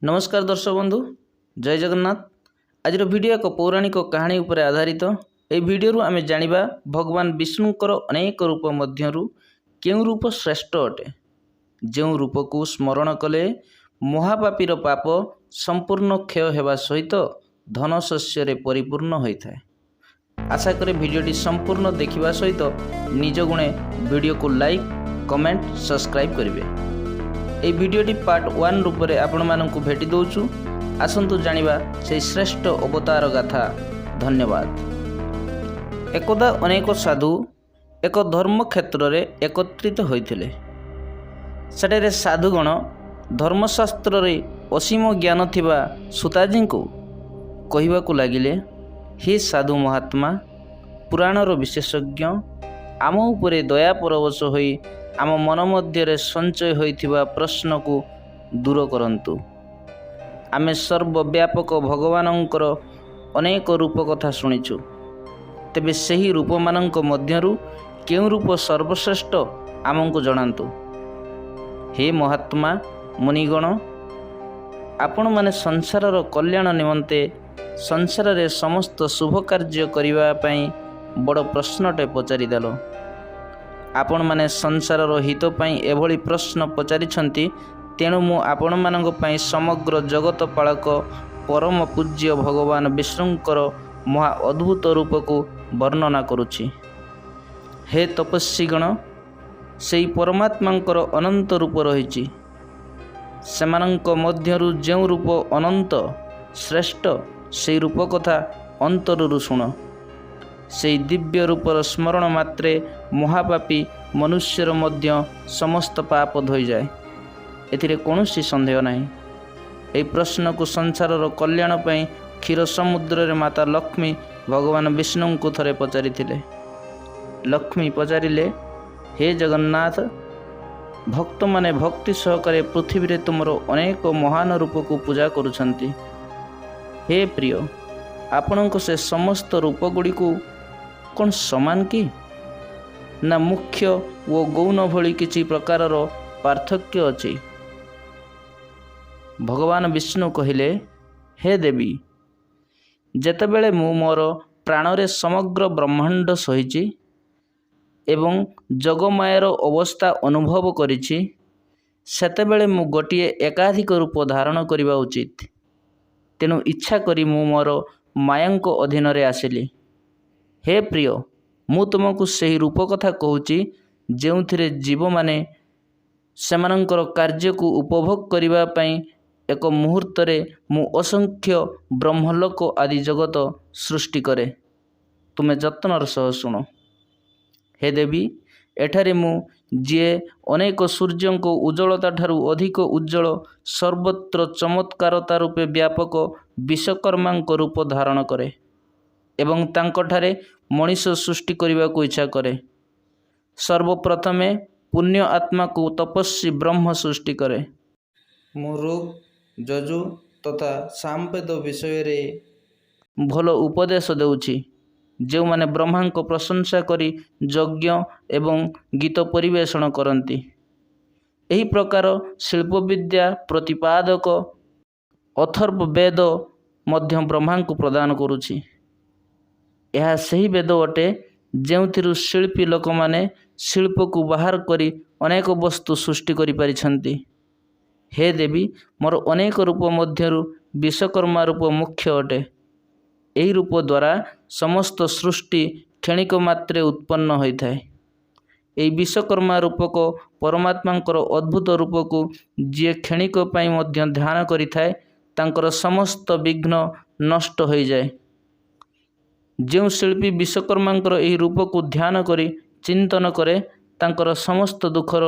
नमस्कार दर्शक बंधु, जय जगन्नाथ। आज वीडियो एक पौराणिक कहानी उपर आधारित। ए वीडियो आमे जानिबा भगवान विष्णुकर अनेक रूप मध्यरु केउ रूप श्रेष्ठ अटे, जो रूप को स्मरण कले महापापीर पाप संपूर्ण क्षय हेबा सहित धन शस्य रे परिपूर्ण होइथाय। आशा करे वीडियोटी संपूर्ण देखिबा सहित निज गुणे वीडियो को लाइक कमेंट सब्सक्राइब करिवे। এই ভিডিওটি পার্ট 1 রূপে ଆପଣମାନଙ୍କୁ ଭେଟି ଦେଉଛୁ। ଆସନ୍ତୁ ଜାଣିବା ସେହି ଶ୍ରେଷ୍ଠ ଅବତାର ଗାଥା। ଧନ୍ୟବାଦ। ଏକଦା ଅନେକ ସାଧୁ ଏକ ଧର୍ମ କ୍ଷେତ୍ରରେ ଏକତ୍ରିତ ହୋଇଥିଲେ। ସେଠାରେ ସାଧୁଗଣ ଧର୍ମଶାସ୍ତ୍ରରେ ଅସୀମ ଜ୍ଞାନ ଥିବା ସୁତାଜୀଙ୍କୁ କହିବାକୁ ଲାଗିଲେ, ହେ ସାଧୁ ମହାତ୍ମା, ପୁରାଣର ବିଶେଷଜ୍ଞ, ଆମ ଉପରେ ଦୟା ପରବଶ ହୋଇ आम मन मध्य संचय होइथिबा प्रश्न को दूर करंतु। आमे सर्वव्यापक भगवानंकर अनेक रूप कथा शुणिछु, तेबे सही रूप मानंक मध्यरु केउ रूप सर्वश्रेष्ठ आमको जणांतु। हे महात्मा मुनिगण, आपण माने संसारर कल्याण निमंते संसार रे समस्त शुभ कार्य करिवा पई बड़ प्रश्नटे पचारिदेलो। आपण माने संसार हित पाई एभली प्रश्न पचारिछंती, तेणु मु आपण मानक पाई समग्र जगत पालक परम पूज्य भगवान विष्णुंकर महा अद्भुत रूप को वर्णना करुछि। हे तपस्वीगण, सेई परमात्मांकर अनंत रूप रहिछि। सेमानंक मध्यरु जेउ रूप अनंत श्रेष्ठ, सेई रूप कथा अंतररु शुण। से दिव्य रूपर स्मरण मात्रे महापापी मनुष्यर मध्य समस्त पाप धोई जाए, एथिरे कौनसी संदेह नहीं। ए प्रश्न को संसारर कल्याण पई क्षीर समुद्र रे माता लक्ष्मी भगवान विष्णु को थरे पचारिथिले। लक्ष्मी पचारिले, हे जगन्नाथ, भक्त माने भक्ति सहकारे पृथ्वी रे तुमरो अनेक महान रूप को पूजा करुछंती। हे प्रिय, आपणको से समस्त रूप गुड़ी को कौन समान कि ना मुख्य वो गौण भली किसी प्रकारर पार्थक्य अछि। भगवान विष्णु कहिले, हे देवी, जेतेबेले मु मोर प्राणरे समग्र ब्रह्मांड सहिछि एवं जगमायर अवस्था अनुभव करिछि, सेतेबेले मु गोटिए एकाधिक रूप धारण करिबा उचित। तेणु इच्छा करी मु मोर मायांको अधीन रे आसिली। हे प्रिय, मु तुमको सही रूप कथा कहूची, जेउथिरे जीव माने सेमानंकर कार्य को उपभोग करिबा पई एक मुहूर्त रे मु असंख्य ब्रह्मलोक आदि जगत सृष्टि करे। तुमे जत्नर सह सुनो। हे देवी, एठारे मु जे अनेक सूर्यों को उज्ज्वलता ठारू अधिक उज्ज्वल सर्वत्र चमत्कारता रूपे व्यापक विश्वकर्मांक रूप धारण करे एवं तांकठारे मनीष सृष्टि करने को इच्छा करे। सर्वप्रथमे पुण्य आत्मा को तपस्वी ब्रह्म सृष्टि करे। मु ऋग, यजु तथा सामवेद विषय रे भल उपदेश देउछि, जो माने ब्रह्मा को प्रशंसा करी यज्ञ एवं गीत परिवेषण करती। एही प्रकार शिल्प विद्या प्रतिपादक अथर्व वेद मध्य ब्रह्मा को प्रदान करुछि। यह सही वेद अटे जेउथिरु शिल्पी लोक माने शिल्प को बाहर करी अनेक वस्तु सृष्टि करि परिछंती। हे देवी, मोर अनेक रूप मध्यरु विश्वकर्मा रूप मुख्य अटे। एही रूप द्वारा समस्त सृष्टि क्षणिक मात्रे उत्पन्न होइथाय। एही विश्वकर्मा रूप को परमात्मांकर अद्भुत रूप को जे क्षणिक पाई मध्य ध्यान करिथाय, तांकर समस्त विघ्न नष्ट हो जाए। जो शिल्पी विश्वकर्मांकर एही रूप को ध्यान करी चिंतन करे, तांकर समस्त दुखर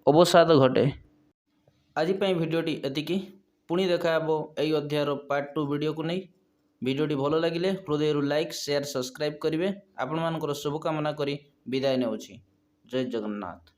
अवसाद घटे। आज पई वीडियोटी एतिकी। पुणी देखा हेबो एही अध्यायर पार्ट 2 वीडियो को नहीं। वीडियोटी भलो लागिले हृदय लाइक शेयर सब्सक्राइब करिवे। आपण मानकर शुभकामना करी विदाय नेउछि। जय जगन्नाथ।